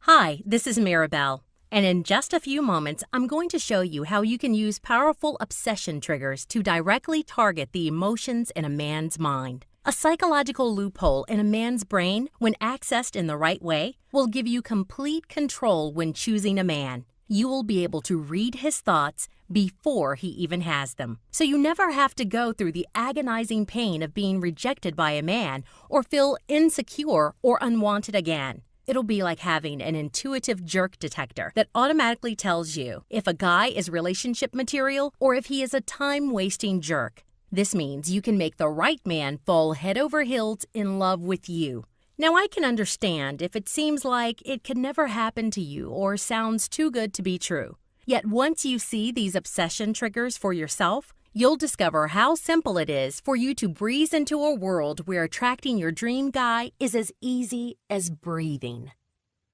Hi, this is Maribel, and in just a few moments, I'm going to show you how you can use powerful obsession triggers to directly target the emotions in a man's mind. A psychological loophole in a man's brain, when accessed in the right way, will give you complete control when choosing a man. You will be able to read his thoughts before he even has them, so you never have to go through the agonizing pain of being rejected by a man or feel insecure or unwanted again. It'll be like having an intuitive jerk detector that automatically tells you if a guy is relationship material or if he is a time-wasting jerk. This means you can make the right man fall head over heels in love with you. Now, I can understand if it seems like it could never happen to you or sounds too good to be true. Yet once you see these obsession triggers for yourself, you'll discover how simple it is for you to breeze into a world where attracting your dream guy is as easy as breathing.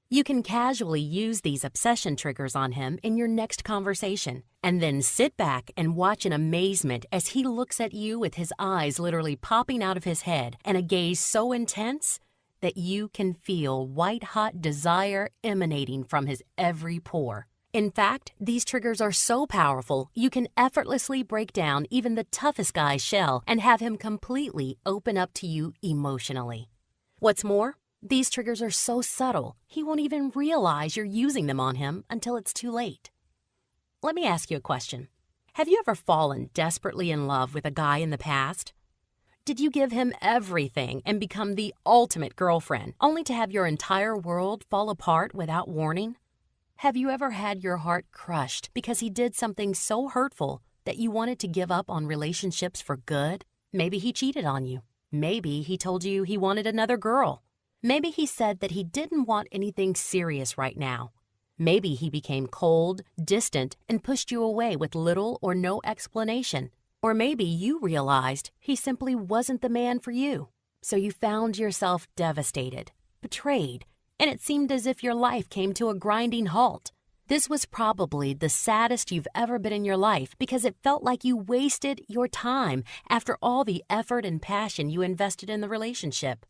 You can casually use these obsession triggers on him in your next conversation, and then sit back and watch in amazement as he looks at you with his eyes literally popping out of his head and a gaze so intense that you can feel white-hot desire emanating from his every pore. In fact, these triggers are so powerful, you can effortlessly break down even the toughest guy's shell and have him completely open up to you emotionally. What's more, these triggers are so subtle, he won't even realize you're using them on him until it's too late. Let me ask you a question. Have you ever fallen desperately in love with a guy in the past? Did you give him everything and become the ultimate girlfriend, only to have your entire world fall apart without warning? Have you ever had your heart crushed because he did something so hurtful that you wanted to give up on relationships for good? Maybe he cheated on you. Maybe he told you he wanted another girl. Maybe he said that he didn't want anything serious right now. Maybe he became cold, distant, and pushed you away with little or no explanation. Or maybe you realized he simply wasn't the man for you. So you found yourself devastated, betrayed, and it seemed as if your life came to a grinding halt. This was probably the saddest you've ever been in your life because it felt like you wasted your time after all the effort and passion you invested in the relationship.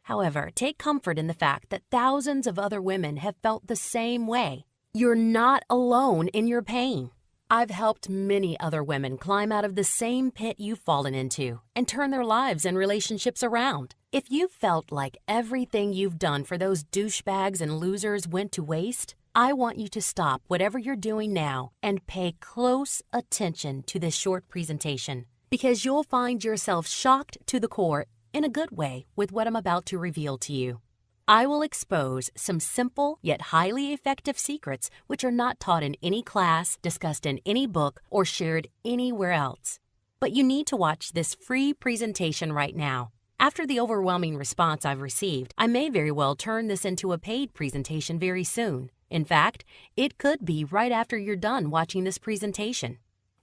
However, take comfort in the fact that thousands of other women have felt the same way. You're not alone in your pain. I've helped many other women climb out of the same pit you've fallen into and turn their lives and relationships around. If you felt like everything you've done for those douchebags and losers went to waste, I want you to stop whatever you're doing now and pay close attention to this short presentation, because you'll find yourself shocked to the core in a good way with what I'm about to reveal to you. I will expose some simple yet highly effective secrets which are not taught in any class, discussed in any book, or shared anywhere else. But you need to watch this free presentation right now. After the overwhelming response I've received, I may very well turn this into a paid presentation very soon. In fact, it could be right after you're done watching this presentation.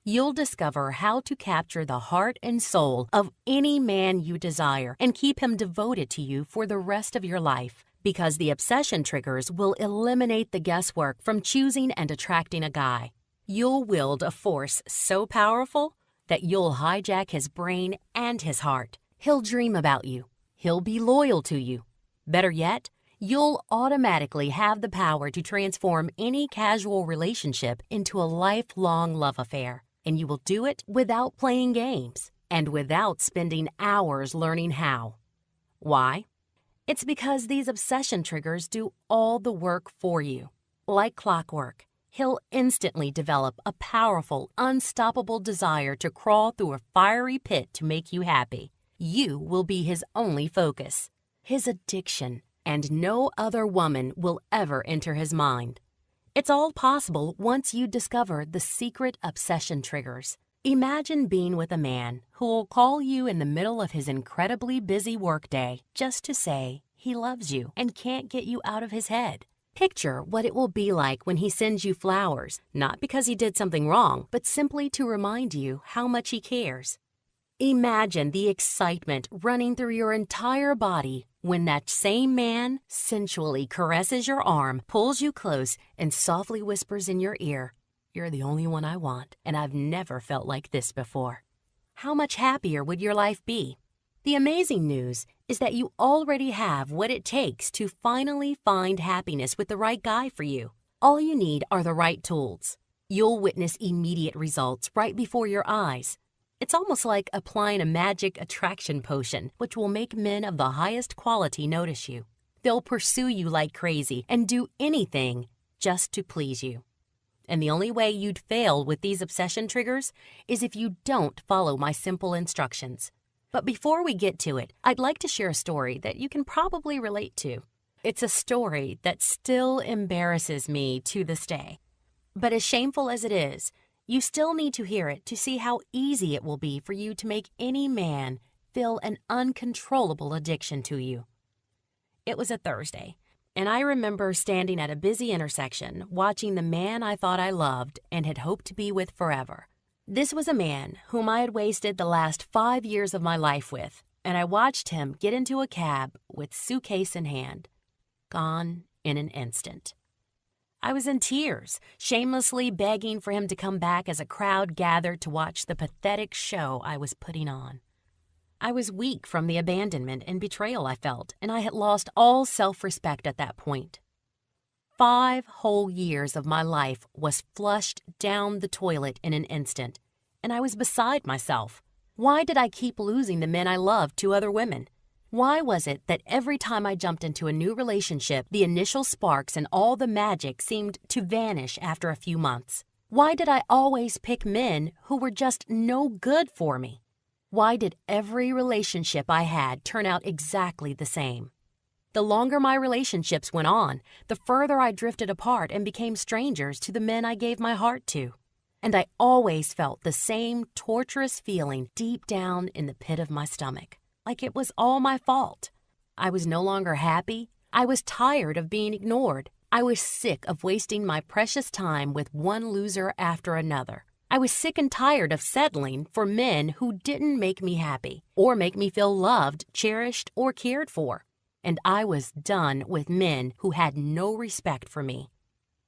You'll discover how to capture the heart and soul of any man you desire and keep him devoted to you for the rest of your life, because the obsession triggers will eliminate the guesswork from choosing and attracting a guy. You'll wield a force so powerful that you'll hijack his brain and his heart. He'll dream about you. He'll be loyal to you. Better yet, you'll automatically have the power to transform any casual relationship into a lifelong love affair. And you will do it without playing games and without spending hours learning how. Why? It's because these obsession triggers do all the work for you. Like clockwork, he'll instantly develop a powerful, unstoppable desire to crawl through a fiery pit to make you happy. You will be his only focus, his addiction, and no other woman will ever enter his mind. It's all possible once you discover the secret obsession triggers. Imagine being with a man who will call you in the middle of his incredibly busy workday just to say he loves you and can't get you out of his head. Picture what it will be like when he sends you flowers, not because he did something wrong, but simply to remind you how much he cares. Imagine the excitement running through your entire body when that same man sensually caresses your arm, pulls you close, and softly whispers in your ear, "You're the only one I want, and I've never felt like this before." How much happier would your life be? The amazing news is that you already have what it takes to finally find happiness with the right guy for you. All you need are the right tools. You'll witness immediate results right before your eyes. It's almost like applying a magic attraction potion, which will make men of the highest quality notice you. They'll pursue you like crazy and do anything just to please you. And the only way you'd fail with these obsession triggers is if you don't follow my simple instructions. But before we get to it, I'd like to share a story that you can probably relate to. It's a story that still embarrasses me to this day. But as shameful as it is, you still need to hear it to see how easy it will be for you to make any man feel an uncontrollable addiction to you. It was a Thursday, and I remember standing at a busy intersection watching the man I thought I loved and had hoped to be with forever. This was a man whom I had wasted the last 5 years of my life with, and I watched him get into a cab with suitcase in hand. Gone in an instant. I was in tears, shamelessly begging for him to come back as a crowd gathered to watch the pathetic show I was putting on. I was weak from the abandonment and betrayal I felt, and I had lost all self-respect at that point. 5 whole years of my life was flushed down the toilet in an instant, and I was beside myself. Why did I keep losing the men I loved to other women? Why was it that every time I jumped into a new relationship, the initial sparks and all the magic seemed to vanish after a few months? Why did I always pick men who were just no good for me? Why did every relationship I had turn out exactly the same? The longer my relationships went on, the further I drifted apart and became strangers to the men I gave my heart to. And I always felt the same torturous feeling deep down in the pit of my stomach, like it was all my fault. I was no longer happy. I was tired of being ignored. I was sick of wasting my precious time with one loser after another. I was sick and tired of settling for men who didn't make me happy or make me feel loved, cherished, or cared for. And I was done with men who had no respect for me.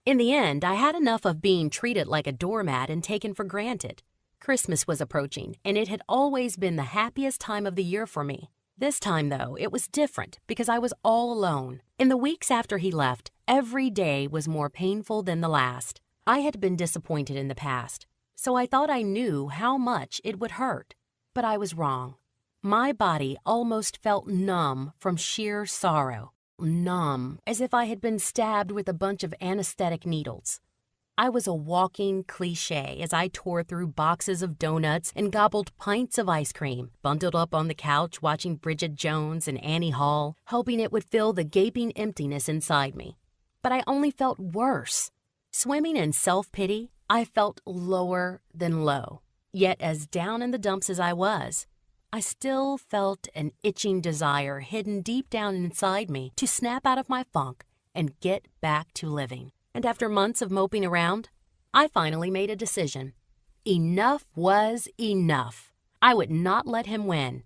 In the end, I had enough of being treated like a doormat and taken for granted. Christmas was approaching, and it had always been the happiest time of the year for me. This time, though, it was different because I was all alone. In the weeks after he left, every day was more painful than the last. I had been disappointed in the past, so I thought I knew how much it would hurt. But I was wrong. My body almost felt numb from sheer sorrow. Numb, as if I had been stabbed with a bunch of anesthetic needles. I was a walking cliché as I tore through boxes of donuts and gobbled pints of ice cream, bundled up on the couch watching Bridget Jones and Annie Hall, hoping it would fill the gaping emptiness inside me. But I only felt worse. Swimming in self-pity, I felt lower than low. Yet as down in the dumps as I was, I still felt an itching desire hidden deep down inside me to snap out of my funk and get back to living. And after months of moping around, I finally made a decision. Enough was enough. I would not let him win.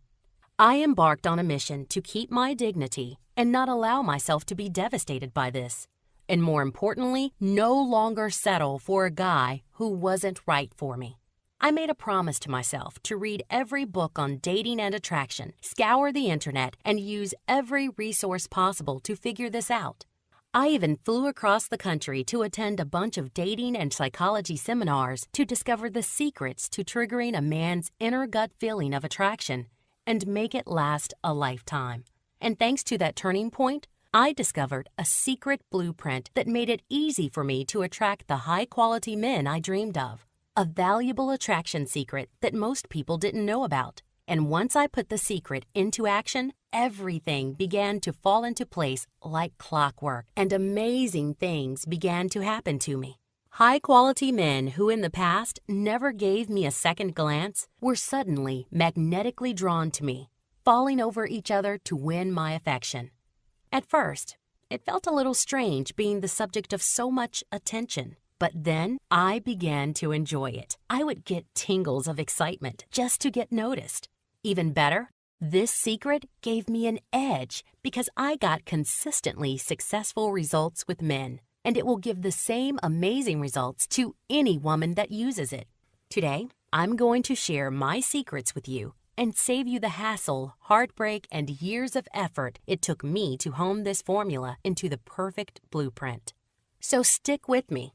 I embarked on a mission to keep my dignity and not allow myself to be devastated by this. And more importantly, no longer settle for a guy who wasn't right for me. I made a promise to myself to read every book on dating and attraction, scour the internet, and use every resource possible to figure this out. I even flew across the country to attend a bunch of dating and psychology seminars to discover the secrets to triggering a man's inner gut feeling of attraction and make it last a lifetime. And thanks to that turning point, I discovered a secret blueprint that made it easy for me to attract the high-quality men I dreamed of. A valuable attraction secret that most people didn't know about. And once I put the secret into action, everything began to fall into place like clockwork, and amazing things began to happen to me. High-quality men who in the past never gave me a second glance were suddenly magnetically drawn to me, falling over each other to win my affection. At first, it felt a little strange being the subject of so much attention. But then I began to enjoy it. I would get tingles of excitement just to get noticed. Even better, this secret gave me an edge because I got consistently successful results with men, and it will give the same amazing results to any woman that uses it. Today, I'm going to share my secrets with you and save you the hassle, heartbreak, and years of effort it took me to hone this formula into the perfect blueprint. So stick with me.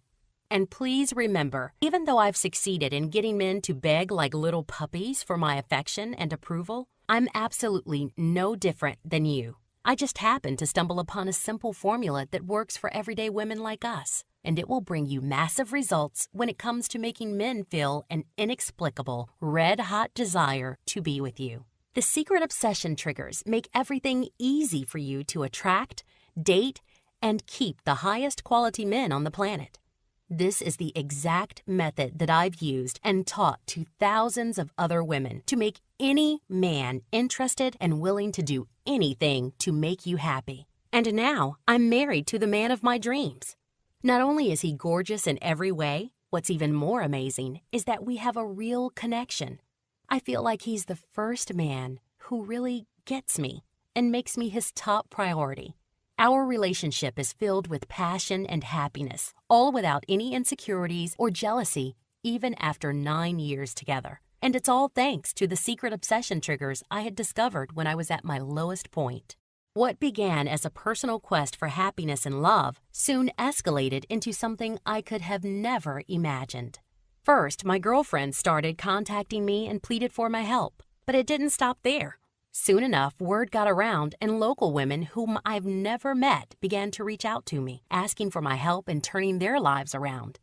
And please remember, even though I've succeeded in getting men to beg like little puppies for my affection and approval, I'm absolutely no different than you. I just happened to stumble upon a simple formula that works for everyday women like us, and it will bring you massive results when it comes to making men feel an inexplicable, red-hot desire to be with you. The secret obsession triggers make everything easy for you to attract, date, and keep the highest quality men on the planet. This is the exact method that I've used and taught to thousands of other women to make any man interested and willing to do anything to make you happy. And now I'm married to the man of my dreams. Not only is he gorgeous in every way, what's even more amazing is that we have a real connection. I feel like he's the first man who really gets me and makes me his top priority. Our relationship is filled with passion and happiness, all without any insecurities or jealousy, even after 9 years together. And it's all thanks to the secret obsession triggers I had discovered when I was at my lowest point. What began as a personal quest for happiness and love soon escalated into something I could have never imagined. First, my girlfriend started contacting me and pleaded for my help, but it didn't stop there. Soon enough, word got around, and local women whom I've never met began to reach out to me, asking for my help in turning their lives around.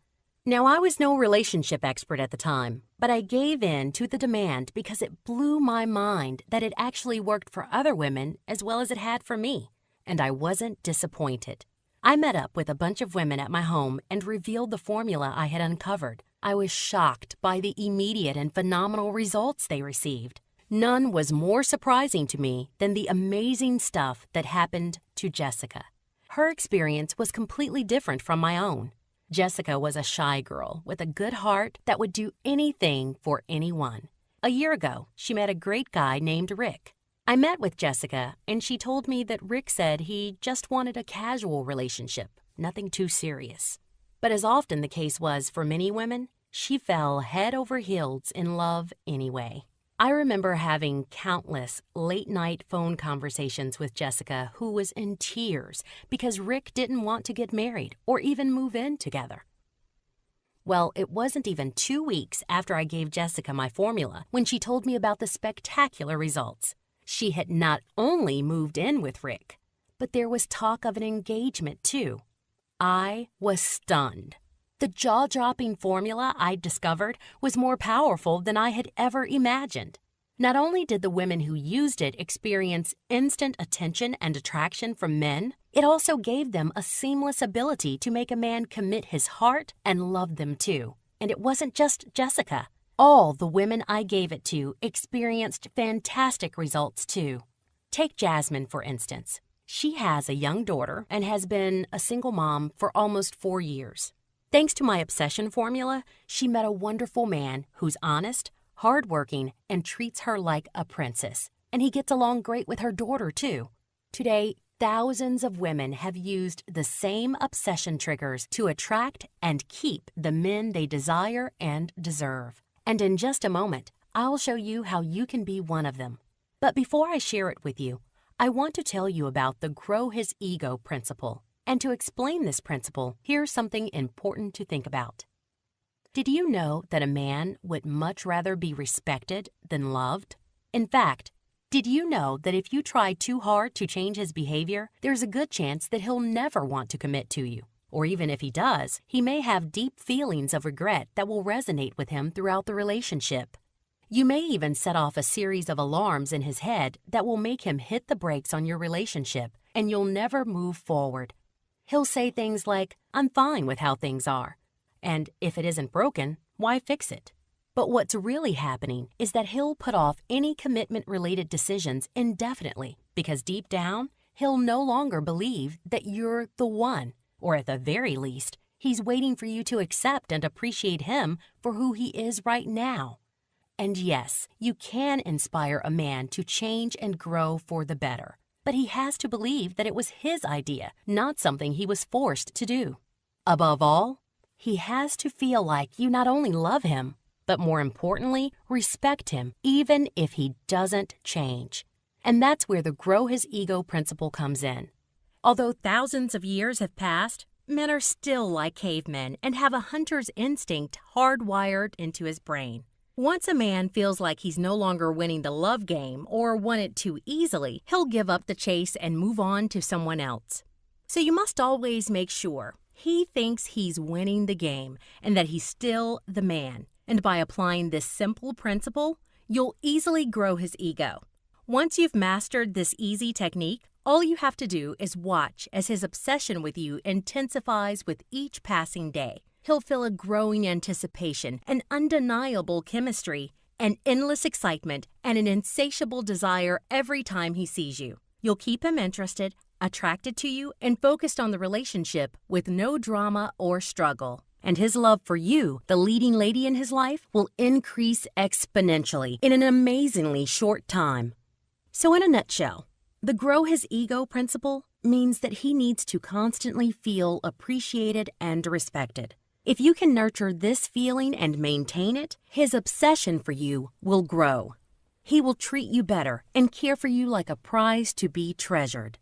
Now, I was no relationship expert at the time, but I gave in to the demand because it blew my mind that it actually worked for other women as well as it had for me, and I wasn't disappointed. I met up with a bunch of women at my home and revealed the formula I had uncovered. I was shocked by the immediate and phenomenal results they received. None was more surprising to me than the amazing stuff that happened to Jessica. Her experience was completely different from my own. Jessica was a shy girl with a good heart that would do anything for anyone. A year ago, she met a great guy named Rick. I met with Jessica, and she told me that Rick said he just wanted a casual relationship, nothing too serious. But as often the case was for many women, she fell head over heels in love anyway. I remember having countless late-night phone conversations with Jessica, who was in tears because Rick didn't want to get married or even move in together. Well, it wasn't even 2 weeks after I gave Jessica my formula when she told me about the spectacular results. She had not only moved in with Rick, but there was talk of an engagement too. I was stunned. The jaw-dropping formula I'd discovered was more powerful than I had ever imagined. Not only did the women who used it experience instant attention and attraction from men, it also gave them a seamless ability to make a man commit his heart and love them too. And it wasn't just Jessica. All the women I gave it to experienced fantastic results too. Take Jasmine, for instance. She has a young daughter and has been a single mom for almost 4 years. Thanks to my obsession formula, she met a wonderful man who's honest, hardworking, and treats her like a princess. And he gets along great with her daughter, too. Today, thousands of women have used the same obsession triggers to attract and keep the men they desire and deserve. And in just a moment, I'll show you how you can be one of them. But before I share it with you, I want to tell you about the Grow His Ego principle. And to explain this principle, here's something important to think about. Did you know that a man would much rather be respected than loved? In fact, did you know that if you try too hard to change his behavior, there's a good chance that he'll never want to commit to you? Or even if he does, he may have deep feelings of regret that will resonate with him throughout the relationship. You may even set off a series of alarms in his head that will make him hit the brakes on your relationship, and you'll never move forward. He'll say things like, "I'm fine with how things are," and if it isn't broken, why fix it? But what's really happening is that he'll put off any commitment-related decisions indefinitely because deep down, he'll no longer believe that you're the one, or at the very least, he's waiting for you to accept and appreciate him for who he is right now. And yes, you can inspire a man to change and grow for the better. But he has to believe that it was his idea, not something he was forced to do. Above all, he has to feel like you not only love him, But more importantly, respect him even if he doesn't change. And that's where the Grow His Ego principle comes in. Although thousands of years have passed, men are still like cavemen and have a hunter's instinct hardwired into his brain. Once a man feels like he's no longer winning the love game or won it too easily, he'll give up the chase and move on to someone else. So you must always make sure he thinks he's winning the game and that he's still the man. And by applying this simple principle, you'll easily grow his ego. Once you've mastered this easy technique, all you have to do is watch as his obsession with you intensifies with each passing day. He'll feel a growing anticipation, an undeniable chemistry, an endless excitement, and an insatiable desire every time he sees you. You'll keep him interested, attracted to you, and focused on the relationship with no drama or struggle. And his love for you, the leading lady in his life, will increase exponentially in an amazingly short time. So in a nutshell, the Grow His Ego principle means that he needs to constantly feel appreciated and respected. If you can nurture this feeling and maintain it, his obsession for you will grow. He will treat you better and care for you like a prize to be treasured.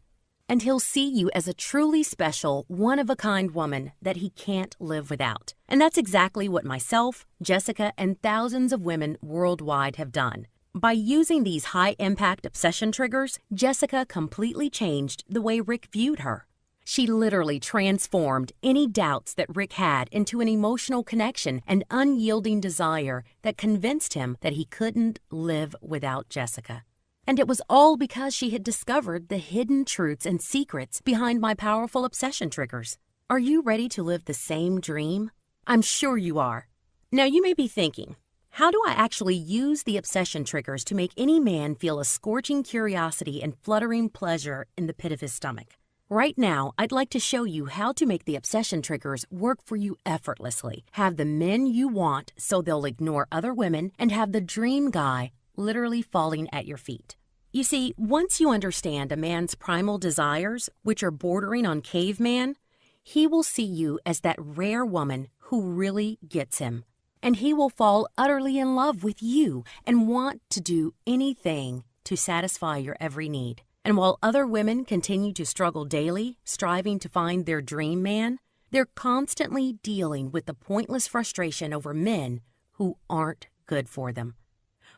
And he'll see you as a truly special, one-of-a-kind woman that he can't live without. And that's exactly what myself, Jessica, and thousands of women worldwide have done. By using these high-impact obsession triggers, Jessica completely changed the way Rick viewed her. She literally transformed any doubts that Rick had into an emotional connection and unyielding desire that convinced him that he couldn't live without Jessica. And it was all because she had discovered the hidden truths and secrets behind my powerful obsession triggers. Are you ready to live the same dream? I'm sure you are. Now you may be thinking, how do I actually use the obsession triggers to make any man feel a scorching curiosity and fluttering pleasure in the pit of his stomach? Right now, I'd like to show you how to make the obsession triggers work for you effortlessly, have the men you want so they'll ignore other women, and have the dream guy literally falling at your feet. You see, once you understand a man's primal desires, which are bordering on caveman, he will see you as that rare woman who really gets him. And he will fall utterly in love with you and want to do anything to satisfy your every need. And while other women continue to struggle daily, striving to find their dream man, they're constantly dealing with the pointless frustration over men who aren't good for them.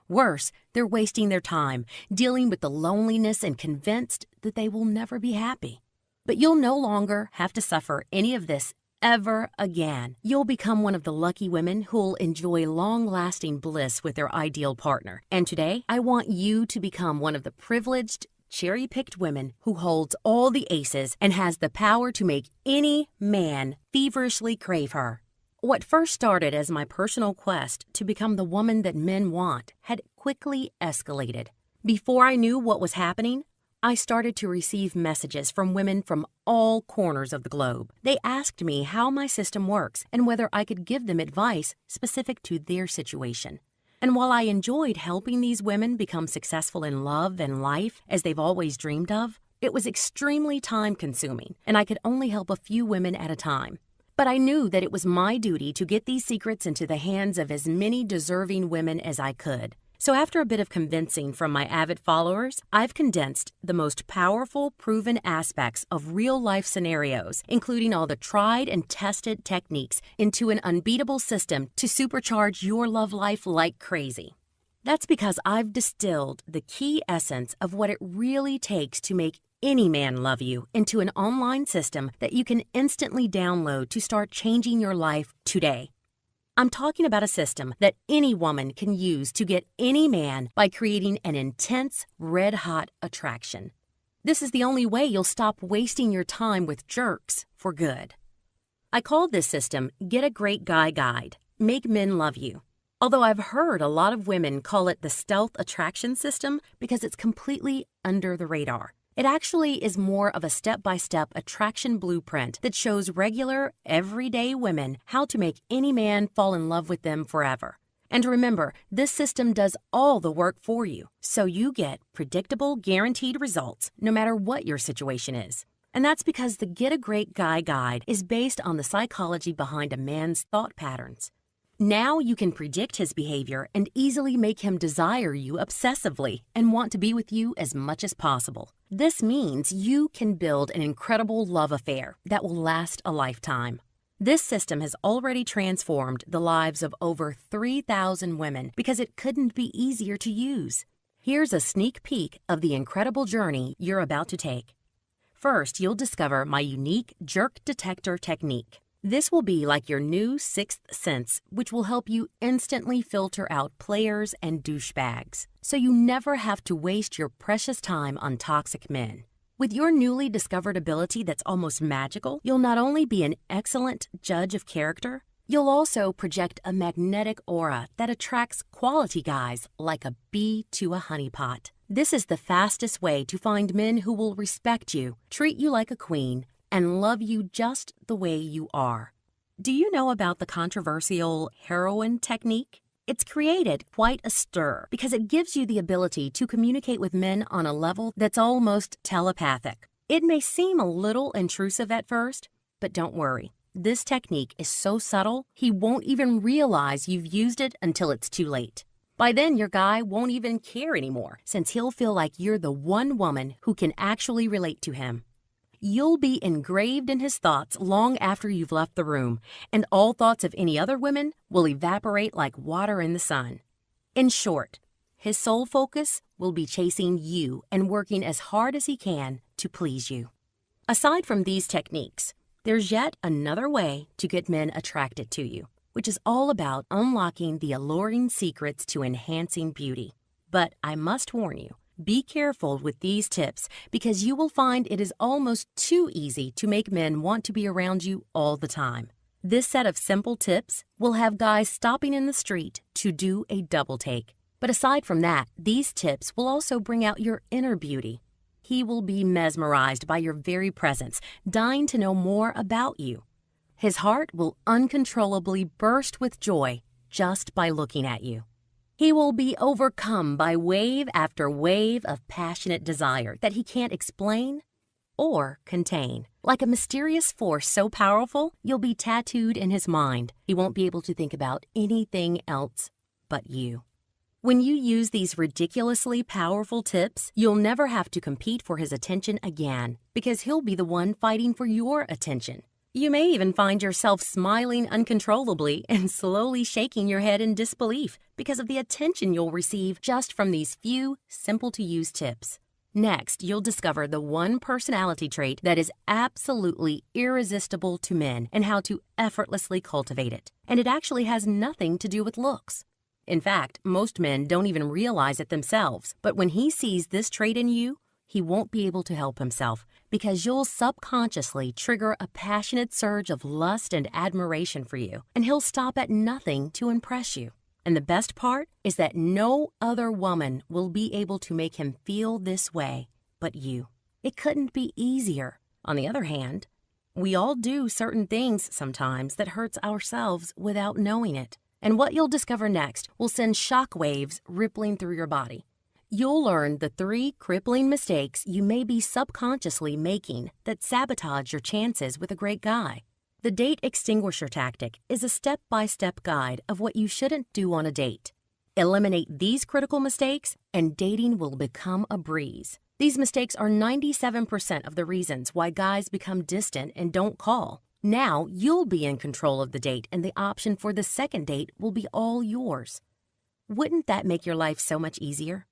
Worse, they're wasting their time dealing with the loneliness and convinced that they will never be happy. But you'll no longer have to suffer any of this ever again. You'll become one of the lucky women who'll enjoy long-lasting bliss with their ideal partner. And today, I want you to become one of the privileged, cherry-picked women who holds all the aces and has the power to make any man feverishly crave her. What first started as my personal quest to become the woman that men want had quickly escalated. Before I knew what was happening, I started to receive messages from women from all corners of the globe. They asked me how my system works and whether I could give them advice specific to their situation. And while I enjoyed helping these women become successful in love and life as they've always dreamed of, it was extremely time-consuming, and I could only help a few women at a time. But I knew that it was my duty to get these secrets into the hands of as many deserving women as I could. So after a bit of convincing from my avid followers, I've condensed the most powerful, proven aspects of real-life scenarios, including all the tried and tested techniques, into an unbeatable system to supercharge your love life like crazy. That's because I've distilled the key essence of what it really takes to make any man love you into an online system that you can instantly download to start changing your life today. I'm talking about a system that any woman can use to get any man by creating an intense, red-hot attraction. This is the only way you'll stop wasting your time with jerks for good. I called this system Get a Great Guy Guide, Make Men Love You. Although I've heard a lot of women call it the stealth attraction system because it's completely under the radar. It actually is more of a step-by-step attraction blueprint that shows regular, everyday women how to make any man fall in love with them forever. And remember, this system does all the work for you, so you get predictable, guaranteed results no matter what your situation is. And that's because the Get a Great Guy Guide is based on the psychology behind a man's thought patterns. Now you can predict his behavior and easily make him desire you obsessively and want to be with you as much as possible. This means you can build an incredible love affair that will last a lifetime. This system has already transformed the lives of over 3,000 women because it couldn't be easier to use. Here's a sneak peek of the incredible journey you're about to take. First, you'll discover my unique jerk detector technique. This will be like your new sixth sense, which will help you instantly filter out players and douchebags, so you never have to waste your precious time on toxic men. With your newly discovered ability that's almost magical, you'll not only be an excellent judge of character, you'll also project a magnetic aura that attracts quality guys like a bee to a honeypot. This is the fastest way to find men who will respect you, treat you like a queen, and love you just the way you are. Do you know about the controversial heroin technique? It's created quite a stir because it gives you the ability to communicate with men on a level that's almost telepathic. It may seem a little intrusive at first, but don't worry. This technique is so subtle, he won't even realize you've used it until it's too late. By then, your guy won't even care anymore, since he'll feel like you're the one woman who can actually relate to him. You'll be engraved in his thoughts long after you've left the room, and all thoughts of any other women will evaporate like water in the sun. In short, his sole focus will be chasing you and working as hard as he can to please you. Aside from these techniques, there's yet another way to get men attracted to you, which is all about unlocking the alluring secrets to enhancing beauty. But I must warn you, be careful with these tips because you will find it is almost too easy to make men want to be around you all the time. This set of simple tips will have guys stopping in the street to do a double take. But aside from that, these tips will also bring out your inner beauty. He will be mesmerized by your very presence, dying to know more about you. His heart will uncontrollably burst with joy just by looking at you. He will be overcome by wave after wave of passionate desire that he can't explain or contain. Like a mysterious force so powerful, you'll be tattooed in his mind. He won't be able to think about anything else but you. When you use these ridiculously powerful tips, you'll never have to compete for his attention again because he'll be the one fighting for your attention. You may even find yourself smiling uncontrollably and slowly shaking your head in disbelief because of the attention you'll receive just from these few, simple-to-use tips. Next, you'll discover the one personality trait that is absolutely irresistible to men and how to effortlessly cultivate it. And it actually has nothing to do with looks. In fact, most men don't even realize it themselves, but when he sees this trait in you, he won't be able to help himself because you'll subconsciously trigger a passionate surge of lust and admiration for you, and he'll stop at nothing to impress you. And the best part is that no other woman will be able to make him feel this way but you. It couldn't be easier. On the other hand, we all do certain things sometimes that hurts ourselves without knowing it. And what you'll discover next will send shock waves rippling through your body. You'll learn the 3 crippling mistakes you may be subconsciously making that sabotage your chances with a great guy. The date extinguisher tactic is a step-by-step guide of what you shouldn't do on a date. Eliminate these critical mistakes and dating will become a breeze. These mistakes are 97% of the reasons why guys become distant and don't call. Now you'll be in control of the date and the option for the second date will be all yours. Wouldn't that make your life so much easier?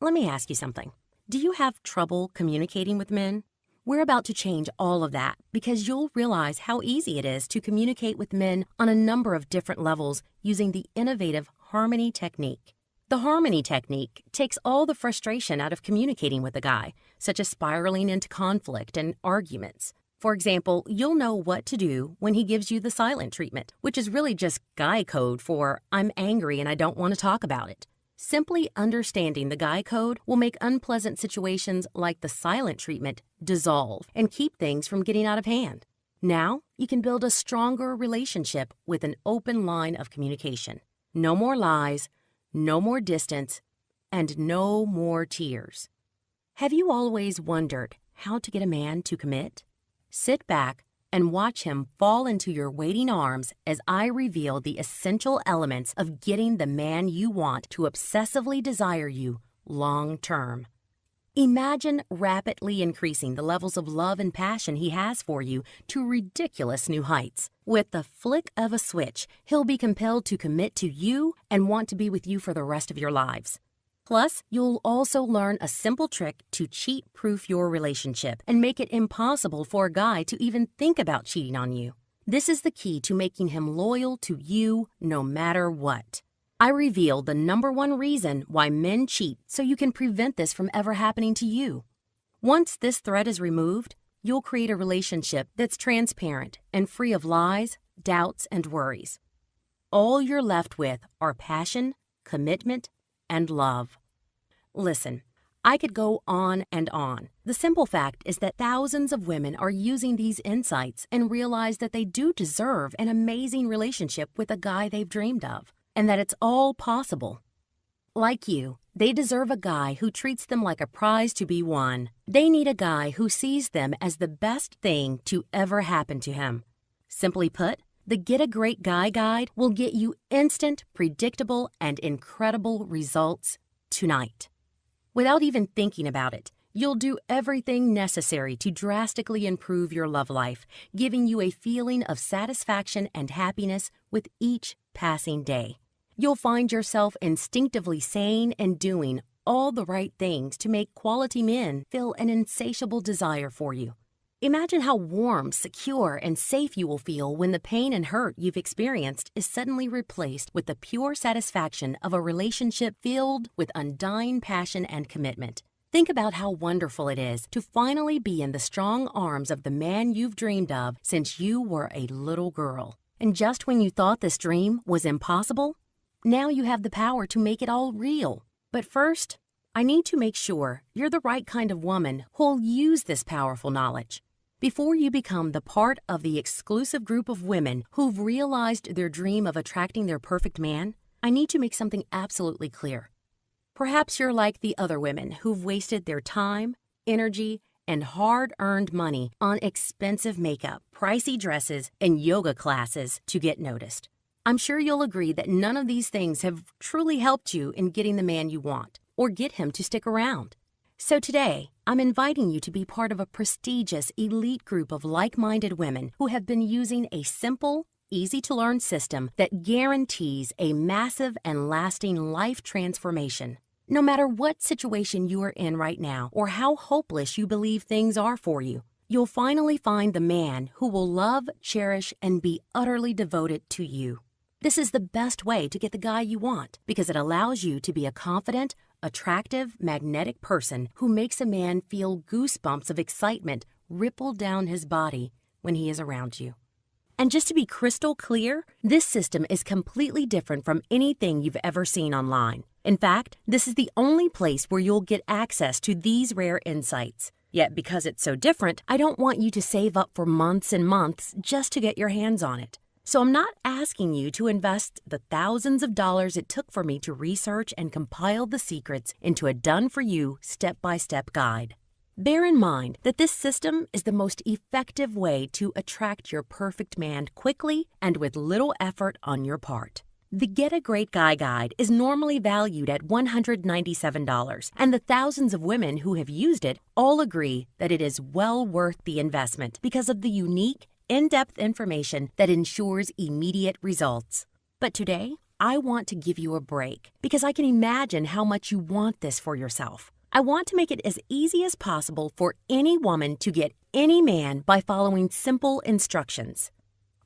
Let me ask you something. Do you have trouble communicating with men? We're about to change all of that because you'll realize how easy it is to communicate with men on a number of different levels using the innovative Harmony technique. The Harmony technique takes all the frustration out of communicating with a guy, such as spiraling into conflict and arguments. For example, you'll know what to do when he gives you the silent treatment, which is really just guy code for "I'm angry and I don't want to talk about it." Simply understanding the guy code will make unpleasant situations like the silent treatment dissolve and keep things from getting out of hand. Now, you can build a stronger relationship with an open line of communication. No more lies, no more distance, and no more tears. Have you always wondered how to get a man to commit? Sit back, and watch him fall into your waiting arms as I reveal the essential elements of getting the man you want to obsessively desire you long term. Imagine rapidly increasing the levels of love and passion he has for you to ridiculous new heights. With the flick of a switch, he'll be compelled to commit to you and want to be with you for the rest of your lives. Plus, you'll also learn a simple trick to cheat-proof your relationship and make it impossible for a guy to even think about cheating on you. This is the key to making him loyal to you no matter what. I reveal the #1 reason why men cheat so you can prevent this from ever happening to you. Once this thread is removed, you'll create a relationship that's transparent and free of lies, doubts, and worries. All you're left with are passion, commitment, and love. Listen, I could go on and on. The simple fact is that thousands of women are using these insights and realize that they do deserve an amazing relationship with a guy they've dreamed of, and that it's all possible. Like you, they deserve a guy who treats them like a prize to be won. They need a guy who sees them as the best thing to ever happen to him. Simply put, the Get a Great Guy Guide will get you instant, predictable, and incredible results tonight. Without even thinking about it, you'll do everything necessary to drastically improve your love life, giving you a feeling of satisfaction and happiness with each passing day. You'll find yourself instinctively saying and doing all the right things to make quality men feel an insatiable desire for you. Imagine how warm, secure, and safe you will feel when the pain and hurt you've experienced is suddenly replaced with the pure satisfaction of a relationship filled with undying passion and commitment. Think about how wonderful it is to finally be in the strong arms of the man you've dreamed of since you were a little girl. And just when you thought this dream was impossible, now you have the power to make it all real. But first, I need to make sure you're the right kind of woman who'll use this powerful knowledge. Before you become the part of the exclusive group of women who've realized their dream of attracting their perfect man, I need to make something absolutely clear. Perhaps you're like the other women who've wasted their time, energy, and hard-earned money on expensive makeup, pricey dresses, and yoga classes to get noticed. I'm sure you'll agree that none of these things have truly helped you in getting the man you want or get him to stick around. So today, I'm inviting you to be part of a prestigious elite group of like-minded women who have been using a simple, easy-to-learn system that guarantees a massive and lasting life transformation. No matter what situation you are in right now or how hopeless you believe things are for you, you'll finally find the man who will love, cherish, and be utterly devoted to you. This is the best way to get the guy you want because it allows you to be a confident, attractive, magnetic person who makes a man feel goosebumps of excitement ripple down his body when he is around you. And just to be crystal clear, this system is completely different from anything you've ever seen online. In fact, this is the only place where you'll get access to these rare insights. Yet because it's so different, I don't want you to save up for months and months just to get your hands on it. So I'm not asking you to invest the thousands of dollars it took for me to research and compile the secrets into a done-for-you, step-by-step guide. Bear in mind that this system is the most effective way to attract your perfect man quickly and with little effort on your part. The Get a Great Guy Guide is normally valued at $197, and the thousands of women who have used it all agree that it is well worth the investment because of the unique, in-depth information that ensures immediate results. But today, I want to give you a break because I can imagine how much you want this for yourself. I want to make it as easy as possible for any woman to get any man by following simple instructions.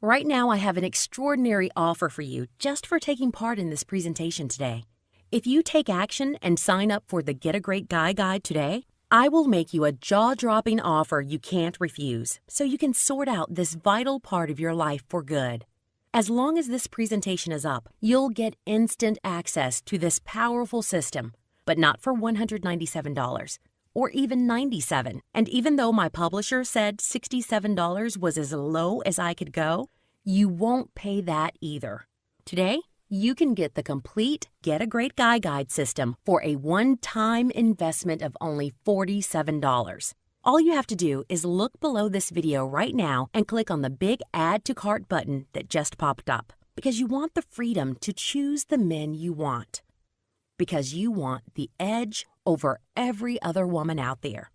Right now, I have an extraordinary offer for you just for taking part in this presentation today. If you take action and sign up for the Get a Great Guy Guide today, I will make you a jaw-dropping offer you can't refuse, so you can sort out this vital part of your life for good. As long as this presentation is up, you'll get instant access to this powerful system, but not for $197 or even $97. And even though my publisher said $67 was as low as I could go, you won't pay that either. Today, you can get the complete Get a Great Guy Guide system for a one-time investment of only $47. All you have to do is look below this video right now and click on the big Add to Cart button that just popped up, because you want the freedom to choose the men you want. Because you want the edge over every other woman out there.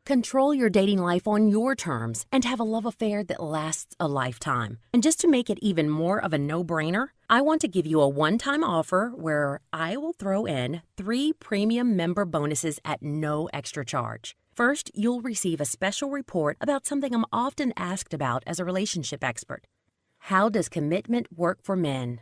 Control your dating life on your terms and have a love affair that lasts a lifetime. And just to make it even more of a no-brainer, I want to give you a one-time offer where I will throw in 3 premium member bonuses at no extra charge. First, you'll receive a special report about something I'm often asked about as a relationship expert. How does commitment work for men?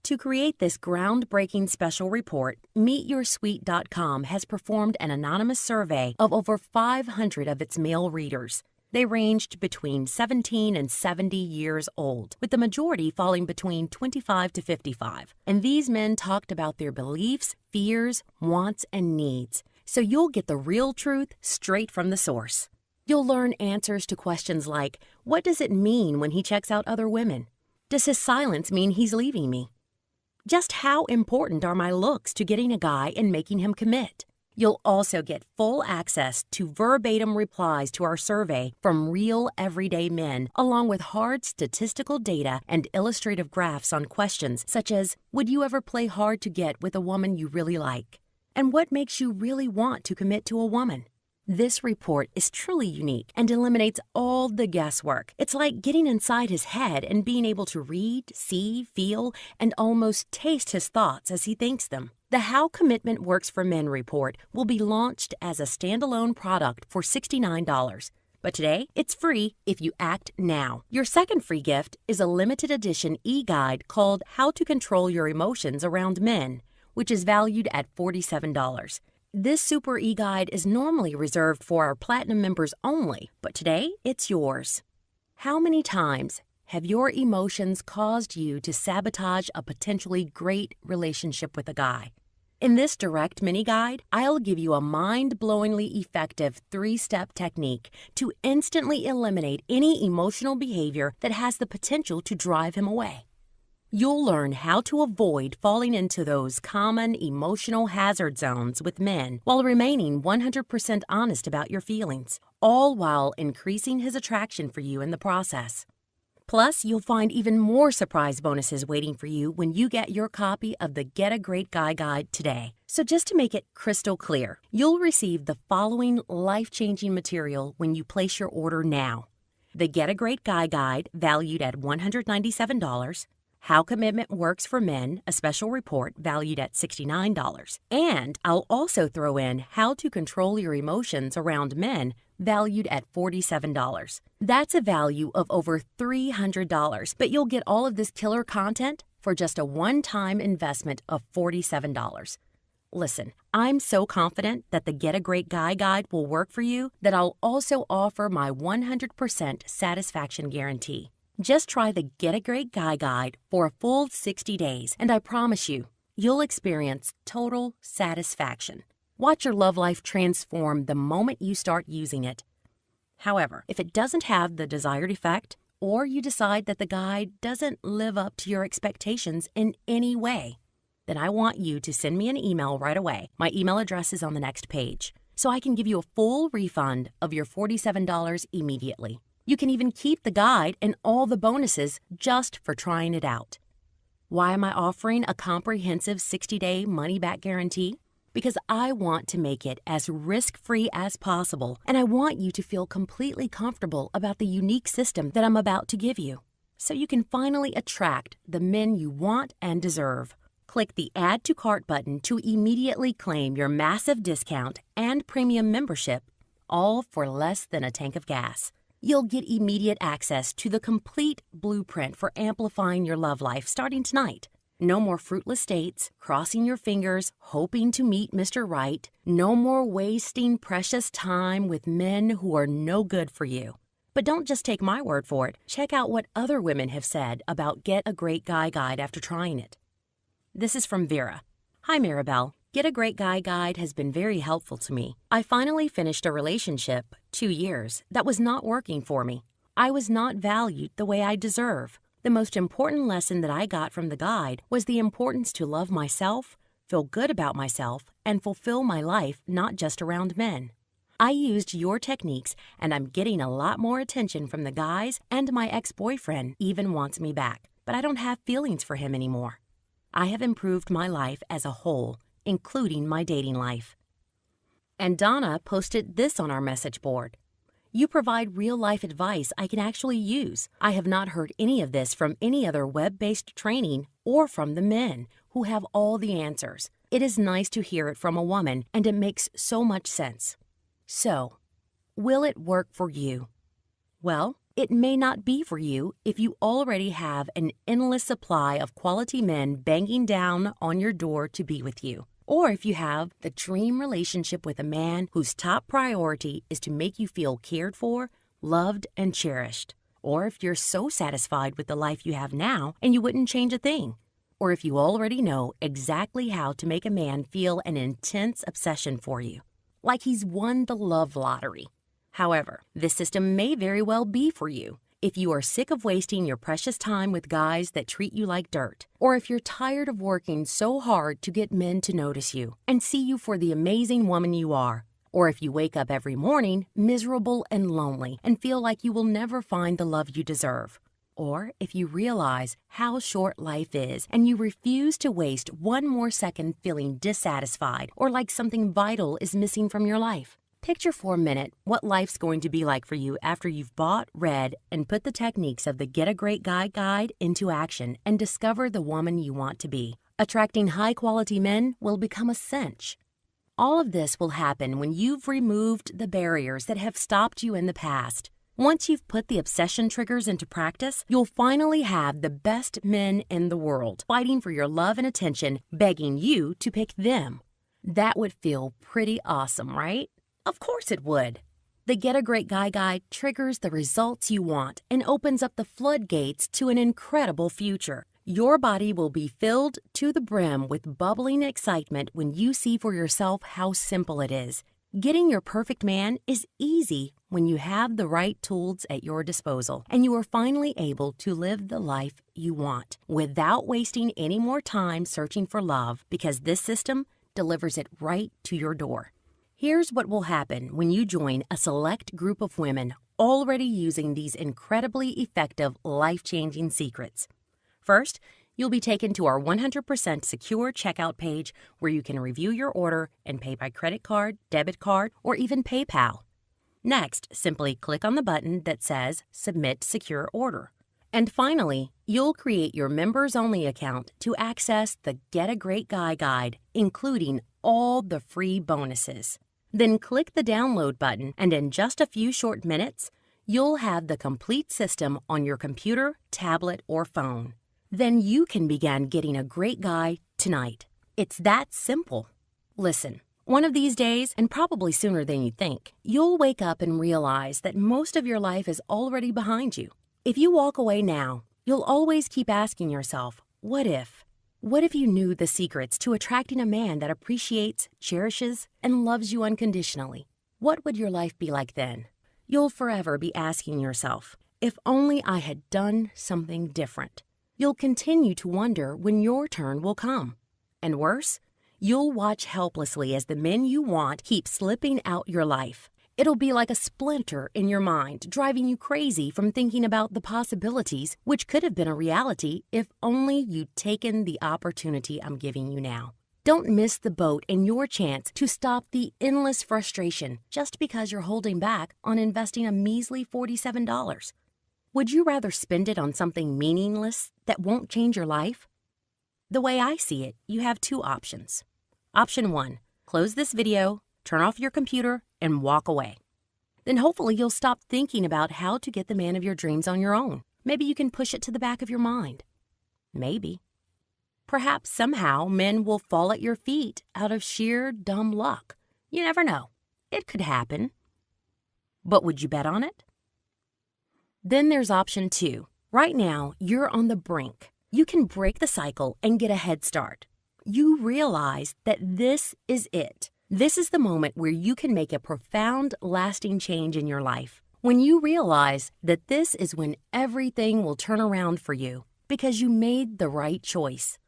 To create this groundbreaking special report, MeetYourSuite.com has performed an anonymous survey of over 500 of its male readers. They ranged between 17 and 70 years old, with the majority falling between 25 to 55. And these men talked about their beliefs, fears, wants, and needs. So you'll get the real truth straight from the source. You'll learn answers to questions like, what does it mean when he checks out other women? Does his silence mean he's leaving me? Just how important are my looks to getting a guy and making him commit? You'll also get full access to verbatim replies to our survey from real everyday men, along with hard statistical data and illustrative graphs on questions such as, would you ever play hard to get with a woman you really like? And what makes you really want to commit to a woman? This report is truly unique and eliminates all the guesswork. It's like getting inside his head and being able to read, see, feel, and almost taste his thoughts as he thinks them. The How Commitment Works for Men report will be launched as a standalone product for $69. But today, it's free if you act now. Your second free gift is a limited edition e-guide called How to Control Your Emotions Around Men, which is valued at $47. This super e-guide is normally reserved for our Platinum members only, but today it's yours. How many times have your emotions caused you to sabotage a potentially great relationship with a guy? In this direct mini-guide, I'll give you a mind-blowingly effective 3-step technique to instantly eliminate any emotional behavior that has the potential to drive him away. You'll learn how to avoid falling into those common emotional hazard zones with men while remaining 100% honest about your feelings, all while increasing his attraction for you in the process. Plus, you'll find even more surprise bonuses waiting for you when you get your copy of the Get a Great Guy Guide today. So just to make it crystal clear, you'll receive the following life-changing material when you place your order now. The Get a Great Guy Guide, valued at $197, How Commitment Works for Men, a special report valued at $69. And I'll also throw in How to Control Your Emotions Around Men, valued at $47. That's a value of over $300, but you'll get all of this killer content for just a one-time investment of $47. Listen, I'm so confident that the Get a Great Guy Guide will work for you that I'll also offer my 100% satisfaction guarantee. Just try the Get a Great Guy Guide for a full 60 days, and I promise you, you'll experience total satisfaction. Watch your love life transform the moment you start using it. However, if it doesn't have the desired effect, or you decide that the guide doesn't live up to your expectations in any way, then I want you to send me an email right away. My email address is on the next page, so I can give you a full refund of your $47 immediately. You can even keep the guide and all the bonuses just for trying it out. Why am I offering a comprehensive 60-day money-back guarantee? Because I want to make it as risk-free as possible, and I want you to feel completely comfortable about the unique system that I'm about to give you, so you can finally attract the men you want and deserve. Click the Add to Cart button to immediately claim your massive discount and premium membership, all for less than a tank of gas. You'll get immediate access to the complete blueprint for amplifying your love life starting tonight. No more fruitless dates, crossing your fingers, hoping to meet Mr. Right. No more wasting precious time with men who are no good for you. But don't just take my word for it. Check out what other women have said about Get a Great Guy Guide after trying it. This is from Vera. Hi, Maribel. Get a Great Guy Guide has been very helpful to me. I finally finished a relationship, 2 years, that was not working for me. I was not valued the way I deserve. The most important lesson that I got from the guide was the importance to love myself, feel good about myself, and fulfill my life not just around men. I used your techniques, and I'm getting a lot more attention from the guys, and my ex-boyfriend even wants me back, but I don't have feelings for him anymore. I have improved my life as a whole, including my dating life." And Donna posted this on our message board. "You provide real-life advice I can actually use. I have not heard any of this from any other web-based training or from the men who have all the answers. It is nice to hear it from a woman, and it makes so much sense." So, will it work for you? Well, it may not be for you if you already have an endless supply of quality men banging down on your door to be with you. Or if you have the dream relationship with a man whose top priority is to make you feel cared for, loved, and cherished. Or if you're so satisfied with the life you have now and you wouldn't change a thing. Or if you already know exactly how to make a man feel an intense obsession for you, like he's won the love lottery. However, this system may very well be for you if you are sick of wasting your precious time with guys that treat you like dirt, or if you're tired of working so hard to get men to notice you and see you for the amazing woman you are, or if you wake up every morning miserable and lonely and feel like you will never find the love you deserve, or if you realize how short life is and you refuse to waste one more second feeling dissatisfied or like something vital is missing from your life. Picture for a minute what life's going to be like for you after you've bought, read, and put the techniques of the Get a Great Guy Guide into action and discover the woman you want to be. Attracting high-quality men will become a cinch. All of this will happen when you've removed the barriers that have stopped you in the past. Once you've put the obsession triggers into practice, you'll finally have the best men in the world fighting for your love and attention, begging you to pick them. That would feel pretty awesome, right? Of course it would. The Get a Great Guy Guide triggers the results you want and opens up the floodgates to an incredible future. Your body will be filled to the brim with bubbling excitement when you see for yourself how simple it is. Getting your perfect man is easy when you have the right tools at your disposal and you are finally able to live the life you want without wasting any more time searching for love, because this system delivers it right to your door. Here's what will happen when you join a select group of women already using these incredibly effective, life-changing secrets. First, you'll be taken to our 100% secure checkout page where you can review your order and pay by credit card, debit card, or even PayPal. Next, simply click on the button that says Submit Secure Order. And finally, you'll create your members-only account to access the Get a Great Guy Guide, including all the free bonuses. Then click the download button, and in just a few short minutes, you'll have the complete system on your computer, tablet, or phone. Then you can begin getting a great guy tonight. It's that simple. Listen, one of these days, and probably sooner than you think, you'll wake up and realize that most of your life is already behind you. If you walk away now, you'll always keep asking yourself, what if? What if you knew the secrets to attracting a man that appreciates, cherishes, and loves you unconditionally? What would your life be like then? You'll forever be asking yourself, if only I had done something different. You'll continue to wonder when your turn will come. And worse, you'll watch helplessly as the men you want keep slipping out your life. It'll be like a splinter in your mind, driving you crazy from thinking about the possibilities, which could have been a reality if only you'd taken the opportunity I'm giving you now. Don't miss the boat and your chance to stop the endless frustration just because you're holding back on investing a measly $47. Would you rather spend it on something meaningless that won't change your life? The way I see it, you have two options. Option 1, close this video, turn off your computer, and walk away. Then hopefully you'll stop thinking about how to get the man of your dreams on your own. Maybe you can push it to the back of your mind. Maybe. Perhaps somehow men will fall at your feet out of sheer dumb luck. You never know. It could happen. But would you bet on it? Then there's option 2. Right now, you're on the brink. You can break the cycle and get a head start. You realize that this is it. This is the moment where you can make a profound, lasting change in your life. When you realize that this is when everything will turn around for you because you made the right choice.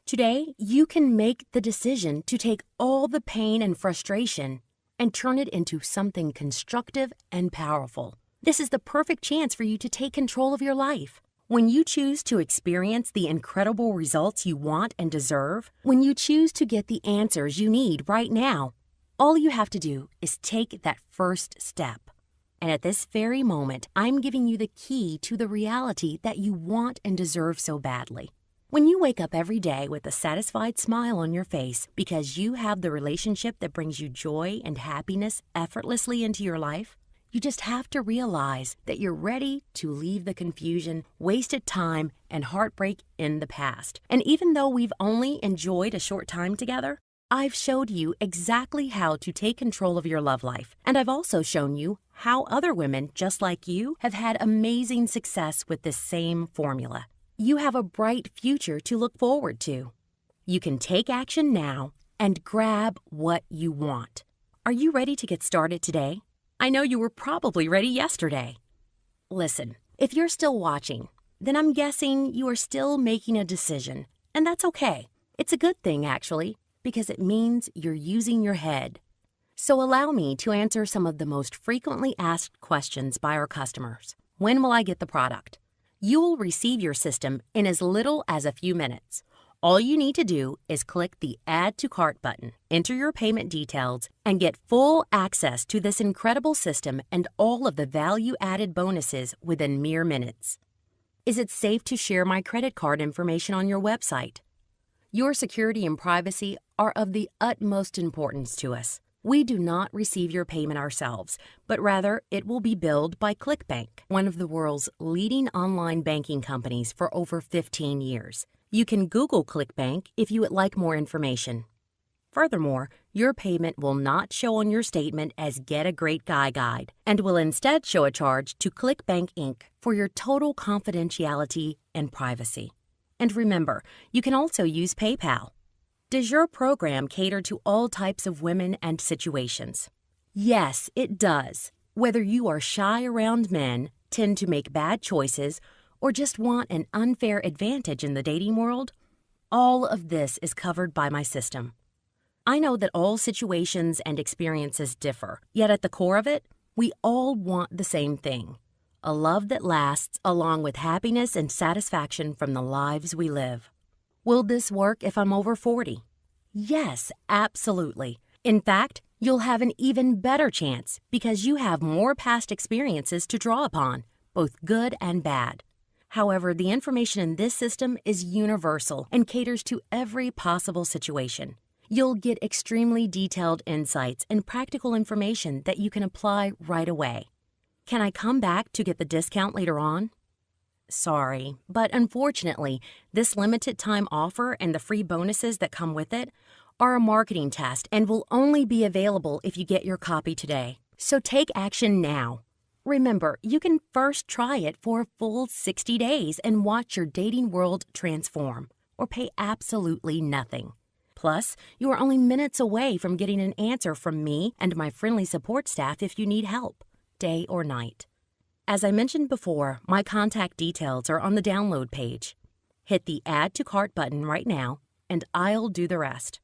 Today, you can make the decision to take all the pain and frustration and turn it into something constructive and powerful. This is the perfect chance for you to take control of your life. When you choose to experience the incredible results you want and deserve, when you choose to get the answers you need right now, all you have to do is take that first step. And at this very moment, I'm giving you the key to the reality that you want and deserve so badly. When you wake up every day with a satisfied smile on your face because you have the relationship that brings you joy and happiness effortlessly into your life, you just have to realize that you're ready to leave the confusion, wasted time, and heartbreak in the past. And even though we've only enjoyed a short time together, I've showed you exactly how to take control of your love life. And I've also shown you how other women just like you have had amazing success with this same formula. You have a bright future to look forward to. You can take action now and grab what you want. Are you ready to get started today? I know you were probably ready yesterday. Listen, if you're still watching, then I'm guessing you are still making a decision, and that's okay. It's a good thing, actually, because it means you're using your head. So allow me to answer some of the most frequently asked questions by our customers. When will I get the product? You will receive your system in as little as a few minutes. All you need to do is click the Add to Cart button, enter your payment details, and get full access to this incredible system and all of the value-added bonuses within mere minutes. Is it safe to share my credit card information on your website? Your security and privacy are of the utmost importance to us. We do not receive your payment ourselves, but rather it will be billed by ClickBank, one of the world's leading online banking companies for over 15 years. You can Google ClickBank if you would like more information. Furthermore, your payment will not show on your statement as Get a Great Guy Guide and will instead show a charge to ClickBank Inc. for your total confidentiality and privacy. And remember, you can also use PayPal. Does your program cater to all types of women and situations? Yes, it does. Whether you are shy around men, tend to make bad choices, or just want an unfair advantage in the dating world, all of this is covered by my system. I know that all situations and experiences differ, yet at the core of it, we all want the same thing: a love that lasts, along with happiness and satisfaction from the lives we live. Will this work if I'm over 40? Yes, absolutely. In fact, you'll have an even better chance because you have more past experiences to draw upon, both good and bad. However, the information in this system is universal and caters to every possible situation. You'll get extremely detailed insights and practical information that you can apply right away. Can I come back to get the discount later on? Sorry, but unfortunately, this limited time offer and the free bonuses that come with it are a marketing test and will only be available if you get your copy today. So take action now. Remember, you can first try it for a full 60 days and watch your dating world transform, or pay absolutely nothing. Plus, you are only minutes away from getting an answer from me and my friendly support staff if you need help, day or night. As I mentioned before, my contact details are on the download page. Hit the Add to Cart button right now, and I'll do the rest.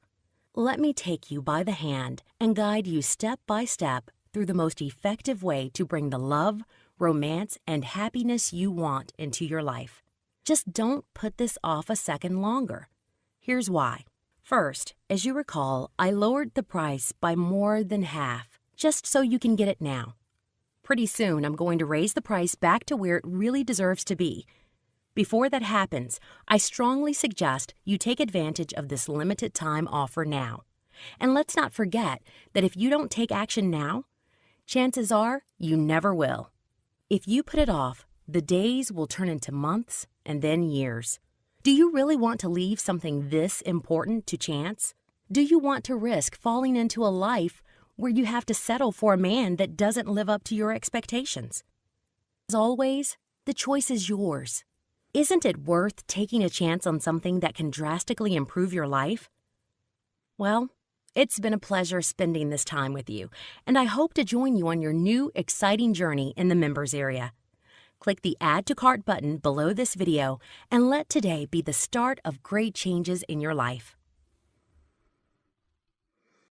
Let me take you by the hand and guide you step by step through the most effective way to bring the love, romance, and happiness you want into your life. Just don't put this off a second longer. Here's why. First, as you recall, I lowered the price by more than half, just so you can get it now. Pretty soon, I'm going to raise the price back to where it really deserves to be. Before that happens, I strongly suggest you take advantage of this limited time offer now. And let's not forget that if you don't take action now, chances are you never will. If you put it off, the days will turn into months and then years. Do you really want to leave something this important to chance? Do you want to risk falling into a life where you have to settle for a man that doesn't live up to your expectations? As always, the choice is yours. Isn't it worth taking a chance on something that can drastically improve your life? Well, it's been a pleasure spending this time with you, and I hope to join you on your new, exciting journey in the members area. Click the Add to Cart button below this video and let today be the start of great changes in your life.